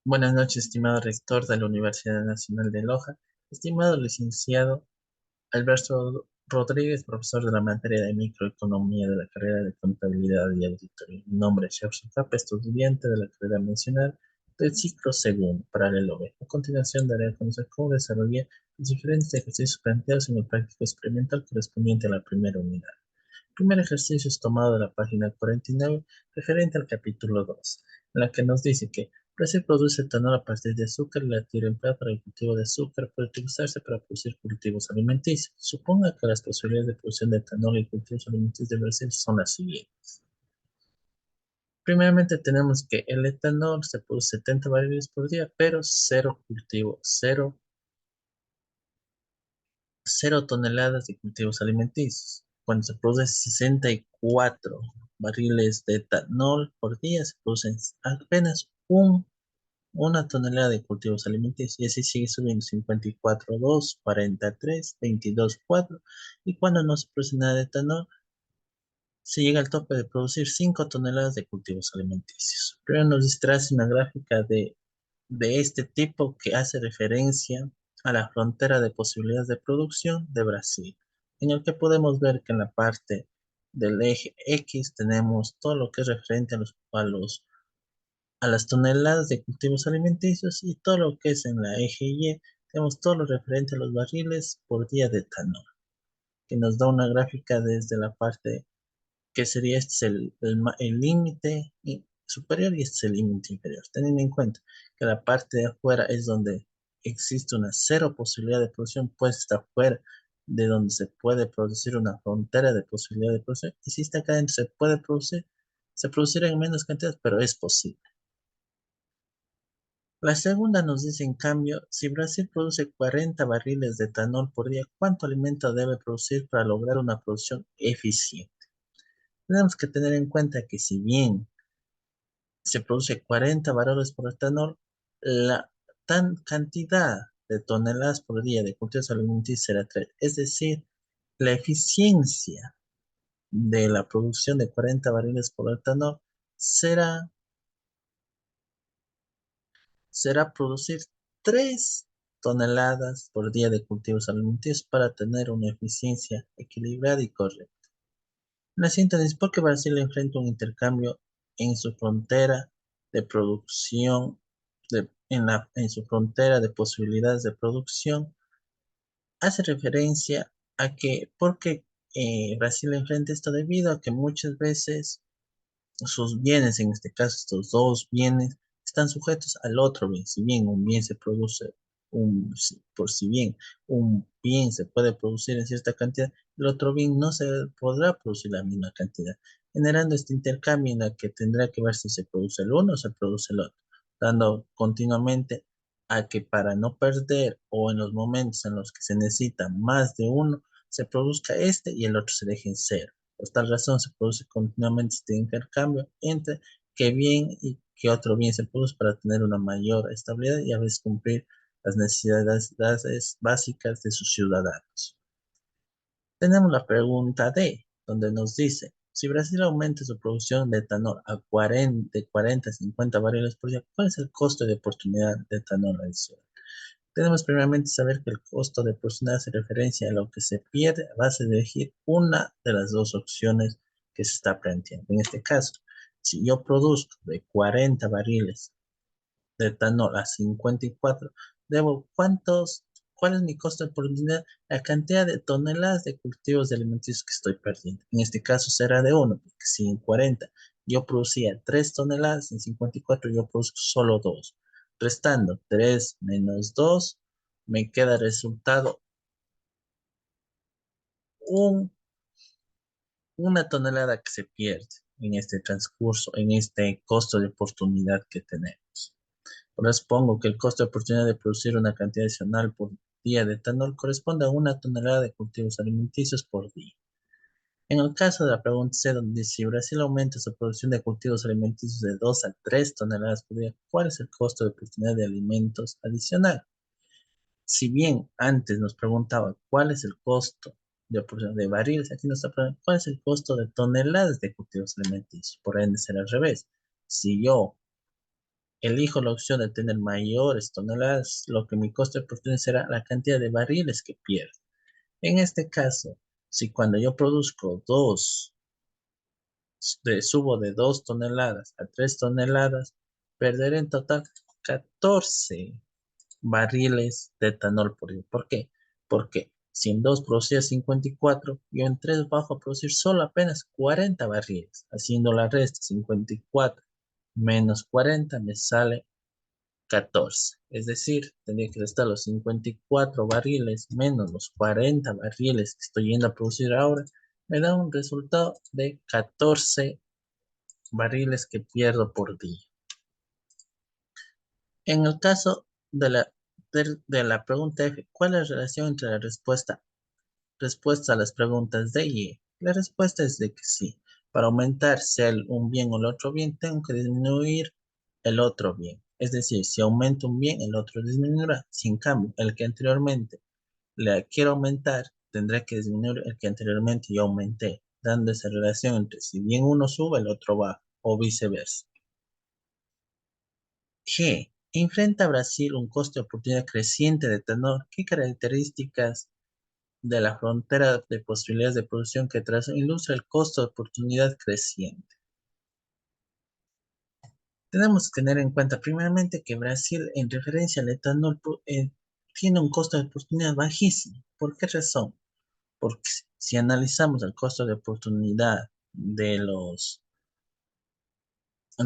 Buenas noches, estimado rector de la Universidad Nacional de Loja, estimado licenciado Alberto Rodríguez, profesor de la materia de microeconomía de la carrera de contabilidad y auditoría. Mi nombre es Jefferson Capa, estudiante de la carrera mencionada del ciclo segundo, paralelo B. A continuación daré a conocer cómo desarrollé los diferentes ejercicios planteados en el práctico experimental correspondiente a la primera unidad. El primer ejercicio es tomado de la página 49, referente al capítulo 2, en la que nos dice que Brasil produce etanol a partir de azúcar y la tierra empleada para el cultivo de azúcar puede utilizarse para producir cultivos alimenticios. Suponga que las posibilidades de producción de etanol y cultivos alimenticios de Brasil son las siguientes. Primeramente tenemos que el etanol se produce 70 barriles por día, pero cero cultivo, cero toneladas de cultivos alimenticios. Cuando se produce 64 barriles de etanol por día, se producen apenas una tonelada de cultivos alimenticios. Y así sigue subiendo: 54, 2, 43, 22, 4. Y cuando no se produce nada de etanol, se llega al tope de producir 5 toneladas de cultivos alimenticios. Primero nos trae una gráfica de este tipo que hace referencia a la frontera de posibilidades de producción de Brasil, en el que podemos ver que en la parte del eje X tenemos todo lo que es referente a las toneladas de cultivos alimenticios, y todo lo que es en la eje Y tenemos todo lo referente a los barriles por día de etanol, que nos da una gráfica desde la parte que sería este es el límite superior y este es el límite inferior, teniendo en cuenta que la parte de afuera es donde existe una cero posibilidad de producción, pues está fuera de donde se puede producir una frontera de posibilidad de producción, y si está acá adentro se puede producir, se producirá en menos cantidad, pero es posible. La segunda nos dice, en cambio, si Brasil produce 40 barriles de etanol por día, ¿cuánto alimento debe producir para lograr una producción eficiente? Tenemos que tener en cuenta que si bien se produce 40 barriles por etanol, la tan cantidad de toneladas por día de cultivos alimenticios será 3. Es decir, la eficiencia de la producción de 40 barriles por etanol será, será producir 3 toneladas por día de cultivos alimenticios para tener una eficiencia equilibrada y correcta. La síntesis: porque Brasil enfrenta un intercambio en su frontera de producción, en su frontera de posibilidades de producción, hace referencia a que, porque Brasil enfrenta esto debido a que muchas veces sus bienes, en este caso estos dos bienes, están sujetos al otro bien. Si bien un bien se produce, por si bien un bien se puede producir en cierta cantidad, el otro bien no se podrá producir la misma cantidad, generando este intercambio en el que tendrá que ver si se produce el uno o se produce el otro, dando continuamente a que, para no perder o en los momentos en los que se necesita más de uno, se produzca este y el otro se deje en cero. Por tal razón se produce continuamente este intercambio entre qué bien y qué otro bien se produce, para tener una mayor estabilidad y a veces cumplir las necesidades básicas de sus ciudadanos. Tenemos la pregunta D, donde nos dice, si Brasil aumenta su producción de etanol a 40 a 50 barriles por día, ¿cuál es el costo de oportunidad de etanol adicional? Tenemos primeramente saber que el costo de oportunidad hace referencia a lo que se pierde a base de elegir una de las dos opciones que se está planteando. En este caso, si yo produzco de 40 barriles de etanol a 54, debo ¿cuál es mi costo de oportunidad? La cantidad de toneladas de cultivos de alimenticios que estoy perdiendo. En este caso será de 1, porque si en 40 yo producía 3 toneladas, en 54 yo produzco solo 2. Restando 3 menos 2, me queda resultado un, una tonelada que se pierde en este transcurso, en este costo de oportunidad que tenemos. Ahora supongo que el costo de oportunidad de producir una cantidad adicional por día de etanol corresponde a una tonelada de cultivos alimenticios por día. En el caso de la pregunta C, donde si Brasil aumenta su producción de cultivos alimenticios de 2 a 3 toneladas por día, ¿cuál es el costo de oportunidad de alimentos adicional? Si bien antes nos preguntaba cuál es el costo de oportunidad de barriles, aquí nos está preguntando cuál es el costo de toneladas de cultivos alimenticios. Por ende será al revés. Si yo elijo la opción de tener mayores toneladas, lo que mi costo de oportunidad será la cantidad de barriles que pierdo. En este caso, si cuando yo produzco subo de 2 toneladas a 3 toneladas, perderé en total 14 barriles de etanol por día. ¿Por qué? Porque si en 2 producía 54, yo en 3 bajo a producir solo apenas 40 barriles. Haciendo la resta, 54 menos 40 me sale 14. Es decir, tendría que restar los 54 barriles menos los 40 barriles que estoy yendo a producir ahora. Me da un resultado de 14 barriles que pierdo por día. En el caso de la pregunta F, ¿cuál es la relación entre la respuesta a las preguntas D y E? La respuesta es de que sí. Para aumentar sea un bien o el otro bien, tengo que disminuir el otro bien. Es decir, si aumento un bien, el otro disminuirá. Si en cambio, el que anteriormente le quiero aumentar, tendré que disminuir el que anteriormente yo aumenté, dando esa relación entre si bien uno sube, el otro baja, o viceversa. G. Enfrenta a Brasil un costo de oportunidad creciente de tenor. ¿Qué características de la frontera de posibilidades de producción que traza ilustra el costo de oportunidad creciente? Tenemos que tener en cuenta primeramente que Brasil en referencia al etanol tiene un costo de oportunidad bajísimo. ¿Por qué razón? Porque si analizamos el costo de oportunidad de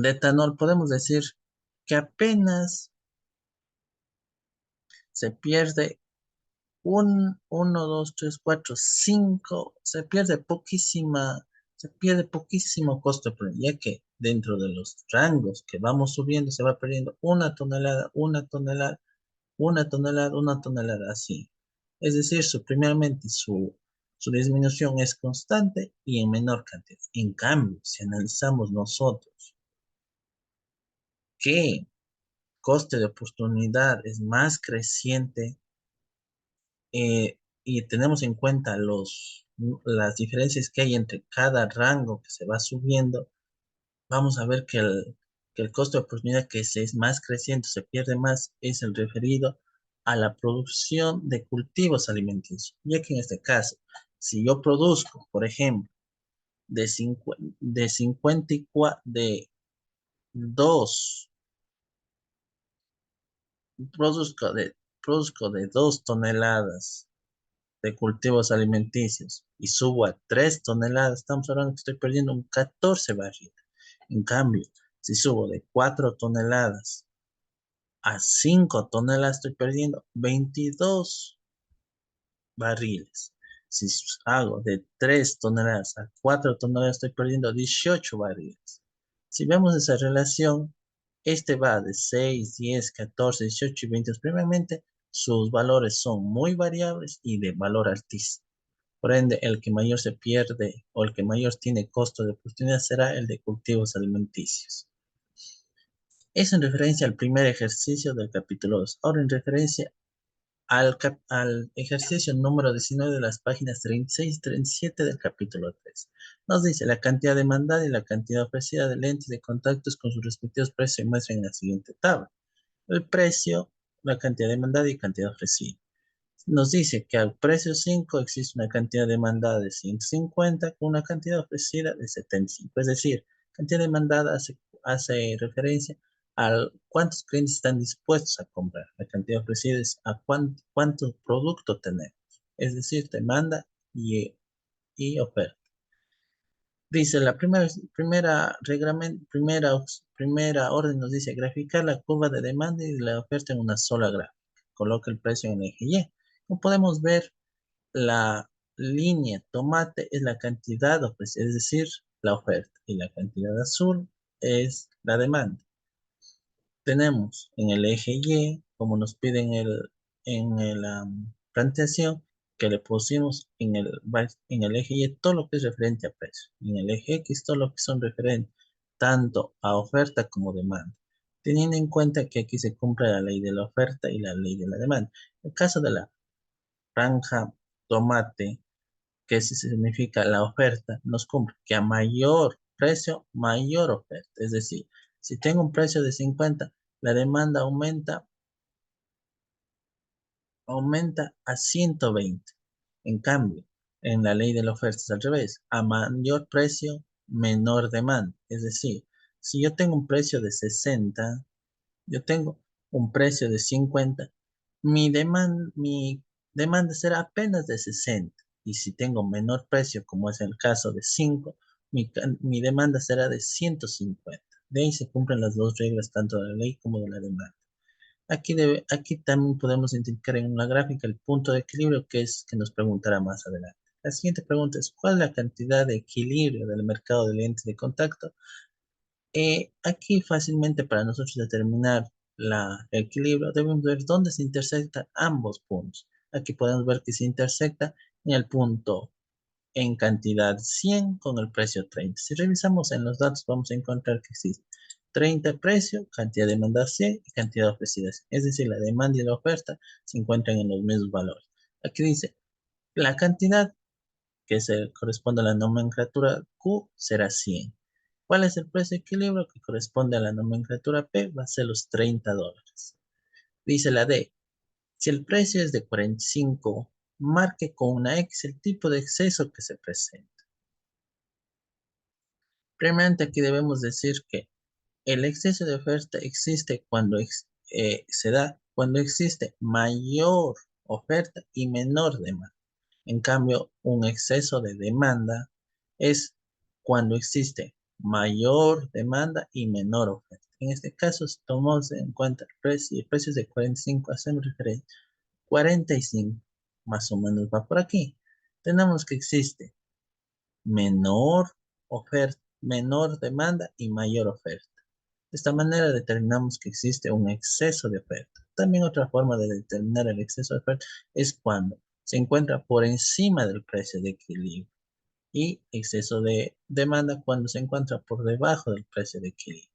etanol, podemos decir que apenas se pierde 1, 2, 3, 4, 5, se pierde poquísimo costo, ya que dentro de los rangos que vamos subiendo se va perdiendo 1 tonelada, 1 tonelada, 1 tonelada, 1 tonelada, así. Es decir, primeramente su disminución es constante y en menor cantidad. En cambio, si analizamos nosotros que coste de oportunidad es más creciente, y tenemos en cuenta las diferencias que hay entre cada rango que se va subiendo, vamos a ver que el costo de oportunidad es más creciente, se pierde más, es el referido a la producción de cultivos alimenticios. Ya que en este caso, si yo produzco, por ejemplo, de 54, de 2, produzco de 2 toneladas de cultivos alimenticios y subo a 3 toneladas, estamos hablando que estoy perdiendo un 14 barriles. En cambio, si subo de 4 toneladas a 5 toneladas, estoy perdiendo 22 barriles. Si hago de 3 toneladas a 4 toneladas, estoy perdiendo 18 barriles. Si vemos esa relación, este va de 6, 10, 14, 18 y 20. Primeramente, sus valores son muy variables y de valor altísimo. Por ende, el que mayor se pierde o el que mayor tiene costo de oportunidad será el de cultivos alimenticios. Es en referencia al primer ejercicio del capítulo 2. Ahora en referencia al ejercicio número 19 de las páginas 36 y 37 del capítulo 3. Nos dice la cantidad demandada y la cantidad ofrecida de lentes de contactos con sus respectivos precios se muestran en la siguiente tabla. El precio, la cantidad demandada y cantidad ofrecida. Nos dice que al precio 5 existe una cantidad demandada de 150 con una cantidad ofrecida de 75. Es decir, cantidad demandada hace referencia a cuántos clientes están dispuestos a comprar. La cantidad ofrecida es a cuánto producto tenemos. Es decir, demanda y oferta. Dice la primera orden nos dice graficar la curva de demanda y de la oferta en una sola gráfica. Coloca el precio en el eje Y. Como podemos ver, la línea tomate es la cantidad ofrecida, es decir, la oferta, y la cantidad azul es la demanda. Tenemos en el eje Y, como nos pide en la planteación, que le pusimos en el eje Y todo lo que es referente a precio. En el eje X todo lo que son referentes tanto a oferta como demanda. Teniendo en cuenta que aquí se cumple la ley de la oferta y la ley de la demanda. En el caso de la franja tomate, que significa la oferta, nos cumple que a mayor precio, mayor oferta. Es decir, si tengo un precio de 50, La demanda aumenta a 120. En cambio, en la ley de la oferta es al revés. A mayor precio, menor demanda. Es decir, si yo tengo un precio de 60, yo tengo un precio de 50, mi demanda será apenas de 60. Y si tengo menor precio, como es el caso de 5, mi demanda será de 150. De ahí se cumplen las dos reglas, tanto de la ley como de la demanda. Aquí también podemos indicar en una gráfica el punto de equilibrio que nos preguntará más adelante. La siguiente pregunta es, ¿cuál es la cantidad de equilibrio del mercado de lentes de contacto? Aquí fácilmente para nosotros determinar el equilibrio debemos ver dónde se intersectan ambos puntos. Aquí podemos ver que se intersecta en el punto en cantidad 100 con el precio 30. Si revisamos en los datos vamos a encontrar que existe 30 precio, cantidad demandada 100 y cantidad ofrecida 100. Es decir, la demanda y la oferta se encuentran en los mismos valores. Aquí dice, la cantidad que se corresponde a la nomenclatura Q será 100. ¿Cuál es el precio de equilibrio que corresponde a la nomenclatura P? Va a ser los $30. Dice la D, si el precio es de 45, marque con una X el tipo de exceso que se presenta. Primeramente aquí debemos decir que el exceso de oferta existe se da cuando existe mayor oferta y menor demanda. En cambio, un exceso de demanda es cuando existe mayor demanda y menor oferta. En este caso, si tomamos en cuenta el precio es de 45, hacemos referencia a 45, más o menos va por aquí. Tenemos que existe menor oferta, menor demanda y mayor oferta. De esta manera determinamos que existe un exceso de oferta. También otra forma de determinar el exceso de oferta es cuando se encuentra por encima del precio de equilibrio y exceso de demanda cuando se encuentra por debajo del precio de equilibrio.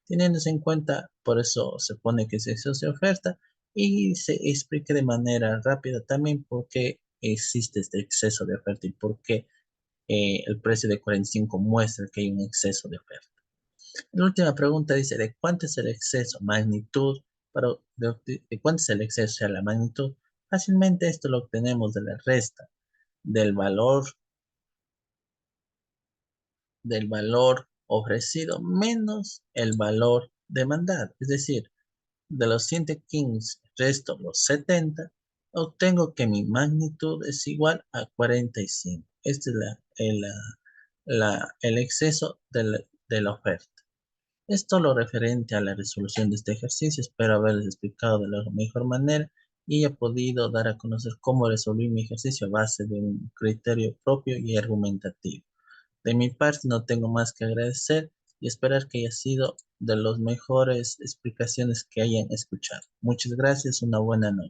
Teniéndose en cuenta, por eso se pone que es exceso de oferta y se explique de manera rápida también por qué existe este exceso de oferta y por qué el precio de 45 muestra que hay un exceso de oferta. La última pregunta dice, ¿de cuánto es el exceso? Magnitud, ¿de cuánto es el exceso? O sea, la magnitud. Fácilmente esto lo obtenemos de la resta del valor ofrecido menos el valor demandado. Es decir, de los 115 resto los 70, obtengo que mi magnitud es igual a 45. Este es el exceso de la oferta. Es todo lo referente a la resolución de este ejercicio. Espero haberles explicado de la mejor manera y he podido dar a conocer cómo resolví mi ejercicio a base de un criterio propio y argumentativo. De mi parte no tengo más que agradecer y esperar que haya sido de las mejores explicaciones que hayan escuchado. Muchas gracias, una buena noche.